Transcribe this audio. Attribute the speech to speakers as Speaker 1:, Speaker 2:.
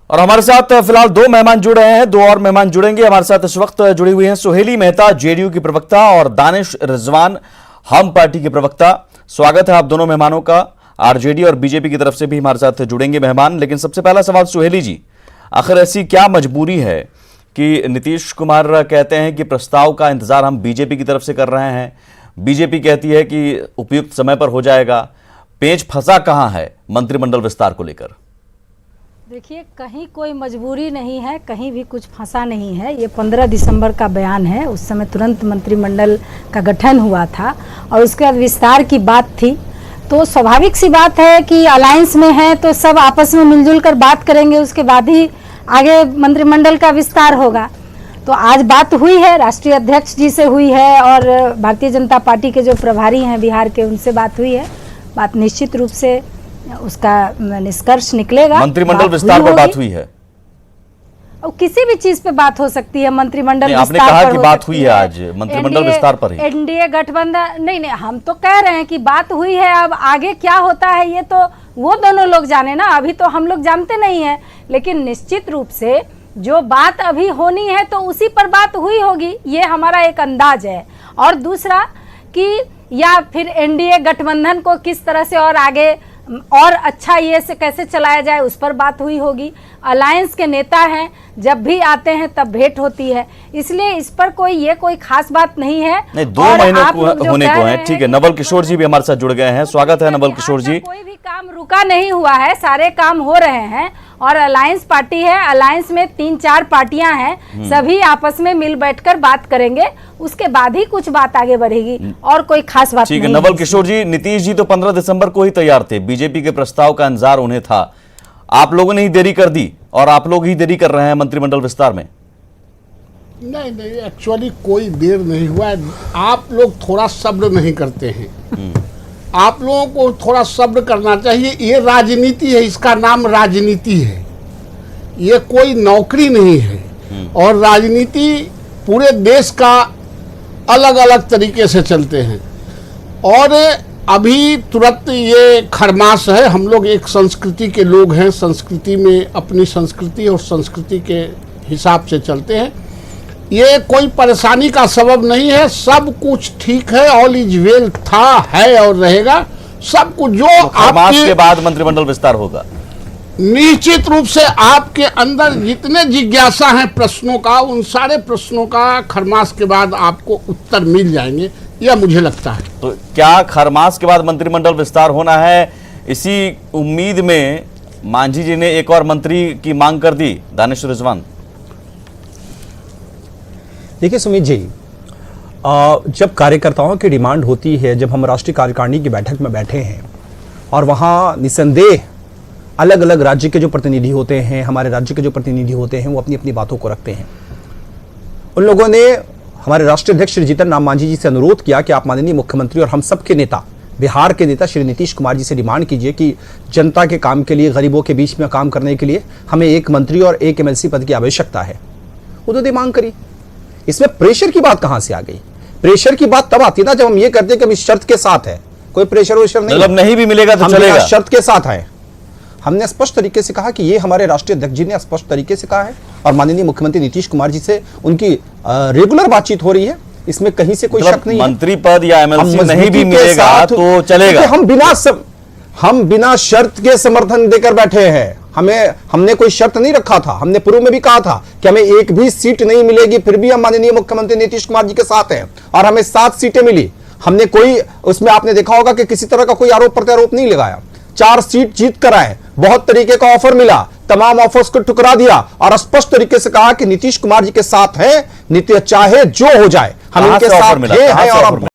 Speaker 1: और हमारे साथ फिलहाल दो मेहमान जुड़ रहे हैं, दो और मेहमान जुड़ेंगे हमारे साथ इस वक्त। जुड़ी हुई हैं सुहेली मेहता जेडीयू की प्रवक्ता और दानिश रिजवान हम पार्टी के प्रवक्ता। स्वागत है आप दोनों मेहमानों का। आरजेडी और बीजेपी की तरफ से भी हमारे साथ जुड़ेंगे मेहमान। लेकिन सबसे पहला सवाल सुहेली जी, आखिर ऐसी क्या मजबूरी है कि नीतीश कुमार कहते हैं कि प्रस्ताव का इंतजार हम बीजेपी की तरफ से कर रहे हैं, बीजेपी कहती है कि उपयुक्त समय पर हो जाएगा। पेच फंसा कहां है मंत्रिमंडल विस्तार को लेकर?
Speaker 2: देखिए, कहीं कोई मजबूरी नहीं है, कहीं भी कुछ फंसा नहीं है। ये 15 दिसंबर का बयान है। उस समय तुरंत मंत्रिमंडल का गठन हुआ था और उसके बाद विस्तार की बात थी। तो स्वाभाविक सी बात है कि अलायंस में है तो सब आपस में मिलजुल कर बात करेंगे, उसके बाद ही आगे मंत्रिमंडल का विस्तार होगा। तो आज बात हुई है, राष्ट्रीय अध्यक्ष जी से हुई है और भारतीय जनता पार्टी के जो प्रभारी हैं बिहार के, उनसे बात हुई है। बात निश्चित रूप से उसका निष्कर्ष निकलेगा।
Speaker 1: मंत्रिमंडल विस्तार पर बात हुई है
Speaker 2: और किसी भी चीज पे बात हो सकती है। मंत्रिमंडल
Speaker 1: आपने कहा कि बात हुई है आज मंत्रिमंडल विस्तार पर ही।
Speaker 2: एनडीए गठबंधन नहीं, हम तो कह रहे हैं कि बात हुई है। अब आगे क्या होता है ये तो वो दोनों लोग जाने ना, अभी तो हम लोग जानते नहीं है। लेकिन निश्चित रूप से जो बात अभी होनी है तो उसी पर बात हुई होगी, ये हमारा एक अंदाज है। और दूसरा कि या फिर एनडीए गठबंधन को किस तरह से और आगे और अच्छा ये से कैसे चलाया जाए, उस पर बात हुई होगी। अलायंस के नेता हैं, जब भी आते हैं तब भेंट होती है, इसलिए इस पर कोई खास बात नहीं है।
Speaker 1: नहीं, 2 महीने होने को है। ठीक है, नवल किशोर जी भी हमारे साथ जुड़ गए हैं। स्वागत है नवल किशोर जी।
Speaker 2: कोई भी काम रुका नहीं हुआ है, सारे काम हो रहे हैं। और अलायंस पार्टी है, अलायंस में 3-4 पार्टियां हैं, सभी आपस में मिल बैठकर बात करेंगे, उसके बाद ही कुछ बात आगे बढ़ेगी और कोई खास बात नहीं।
Speaker 1: ठीक है नवल किशोर जी, नीतीश जी तो 15 दिसंबर को ही तैयार थे, बीजेपी के प्रस्ताव का इंतजार उन्हें था। आप लोगों ने ही देरी कर दी और आप लोग ही देरी कर रहे हैं मंत्रिमंडल विस्तार में।
Speaker 3: नहीं, एक्चुअली कोई देर नहीं हुआ है। आप लोग थोड़ा सब्र नहीं करते हैं। आप लोगों को थोड़ा सब्र करना चाहिए। ये राजनीति है, इसका नाम राजनीति है, ये कोई नौकरी नहीं है। और राजनीति पूरे देश का अलग अलग तरीके से चलते हैं। और अभी तुरंत ये खरमास है। हम लोग एक संस्कृति के लोग हैं, संस्कृति में अपनी संस्कृति और संस्कृति के हिसाब से चलते हैं। ये कोई परेशानी का सबब नहीं है। सब कुछ ठीक है, ऑल इज वेल था, है और रहेगा सब कुछ। जो
Speaker 1: आपके के बाद मंत्रिमंडल विस्तार होगा,
Speaker 3: निश्चित रूप से आपके अंदर जितने जिज्ञासा हैं प्रश्नों का, उन सारे प्रश्नों का खरमास के बाद आपको उत्तर मिल जाएंगे, यह मुझे लगता है।
Speaker 1: तो क्या खरमास के बाद मंत्रिमंडल विस्तार होना है? इसी उम्मीद में मांझी जी ने एक और मंत्री की मांग कर दी। दानिश रिजवान,
Speaker 4: देखिए सुमित जी, जब कार्यकर्ताओं की डिमांड होती है, जब हम राष्ट्रीय कार्यकारिणी की बैठक में बैठे हैं और वहाँ निसंदेह अलग अलग राज्य के जो प्रतिनिधि होते हैं, हमारे राज्य के जो प्रतिनिधि होते हैं, वो अपनी अपनी बातों को रखते हैं। उन लोगों ने हमारे राष्ट्रीय अध्यक्ष श्री जीतन राम मांझी जी से अनुरोध किया कि आप माननीय मुख्यमंत्री और हम सबके नेता, बिहार के नेता श्री नीतीश कुमार जी से डिमांड कीजिए कि जनता के काम के लिए, गरीबों के बीच में काम करने के लिए हमें एक मंत्री और एक एमएलसी पद की आवश्यकता है। उन्होंने मांग करी। इसमें प्रेशर की बात कहां से आ गई? प्रेशर की बात तब आती ना जब हम ये करते कि हम इस शर्त के साथ है, कोई प्रेशर वेशर नहीं,
Speaker 1: मतलब नहीं भी मिलेगा तो चलेगा,
Speaker 4: शर्त के साथ है। हमने स्पष्ट तरीके से कहा कि ये हमारे राष्ट्रीय अध्यक्ष जी ने स्पष्ट तरीके से कहा है और माननीय मुख्यमंत्री नीतीश कुमार जी से उनकी रेगुलर बातचीत हो रही है, इसमें कहीं से कोई शक नहीं है।
Speaker 1: मंत्री पद या एमएलसी नहीं भी मिलेगा तो चलेगा।
Speaker 4: हम बिना शर्त के समर्थन देकर बैठे हैं। हमने कोई शर्त नहीं रखा था। हमने पूर्व में भी कहा था कि हमें एक भी सीट नहीं मिलेगी, फिर भी हम माननीय मुख्यमंत्री नीतीश कुमार जी के साथ हैं और हमें 7 सीटें मिली। हमने कोई उसमें आपने देखा होगा कि किसी तरह का कोई आरोप प्रत्यारोप नहीं लगाया। 4 सीट जीत कर आए, बहुत तरीके का ऑफर मिला, तमाम ऑफर्स को ठुकरा दिया और स्पष्ट तरीके से कहा कि नीतीश कुमार जी के साथ हैं, चाहे जो हो जाए हम इनके साथ हैं और